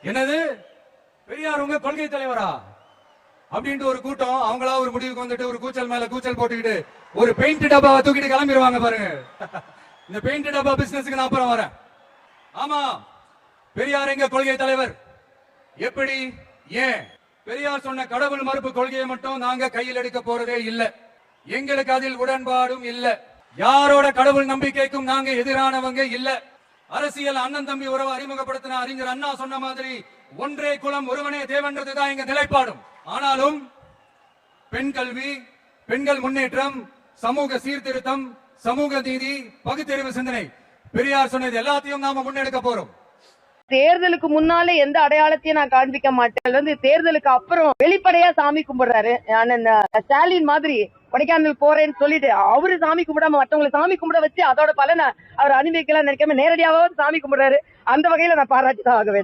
என்னது பெரியார் உங்க கொள்கை தலைவரா அப்படின்ட்டு ஒரு கூட்டம் அவங்களா ஒரு முடிவுக்கு வந்துட்டு ஒரு கூச்சல் மேல கூச்சல் போட்டுக்கிட்டு ஒரு பெயிண்ட் டப்பாவை தூக்கிட்டு கிளம்பிடுவாங்க பாருங்க. இந்த பெயிண்ட் டப்பா பிசினஸ்க்கு நான் அப்புறம் வரேன். ஆமா, பெரியார் எங்க கொள்கை தலைவர். எப்படி, ஏன்? பெரியார் சொன்ன கடவுள் மறுப்பு கொள்கையை மட்டும் நாங்க கையில் எடுக்க போறதே இல்ல. எங்களுக்கு அதில் உடன்பாடும் இல்ல. யாரோட கடவுள் நம்பிக்கைக்கும் நாங்க எதிரானவங்க இல்ல. அரசியல் அண்ணன் தம்பி உறவை அறிமுகப்படுத்தின அறிஞர் அண்ணா சொன்ன மாதிரி ஒன்றே குலம் ஒருவனே தேவன்றதுதான் எங்க நிலைப்பாடும். ஆனாலும் பெண் கல்வி, பெண்கள் முன்னேற்றம், சமூக சீர்திருத்தம், சமூக நீதி, பகுத்தறிவு சிந்தனை, பெரியார் சொன்னது எல்லாத்தையும் நாம முன்னெடுக்க போறோம். தேர்தலுக்கு முன்னாலே எந்த அடையாளத்தையும் நான் காண்பிக்க மாட்டேன். தேர்தலுக்கு அப்புறம் வெளிப்படையா சாமி கும்பிடுறாரு. ஸ்டாலின் மாதிரி கொடைக்கானல் போறேன்னு சொல்லிட்டு அவரு சாமி கும்பிடாம மற்றவங்களை சாமி கும்பிட வச்சு அதோட பலனை அவர் அனுபவிக்கலாம் நினைக்காம நேரடியாவது சாமி கும்பிடுறாரு. அந்த வகையில நான் பாராட்டி தான் ஆக வேண்டும்.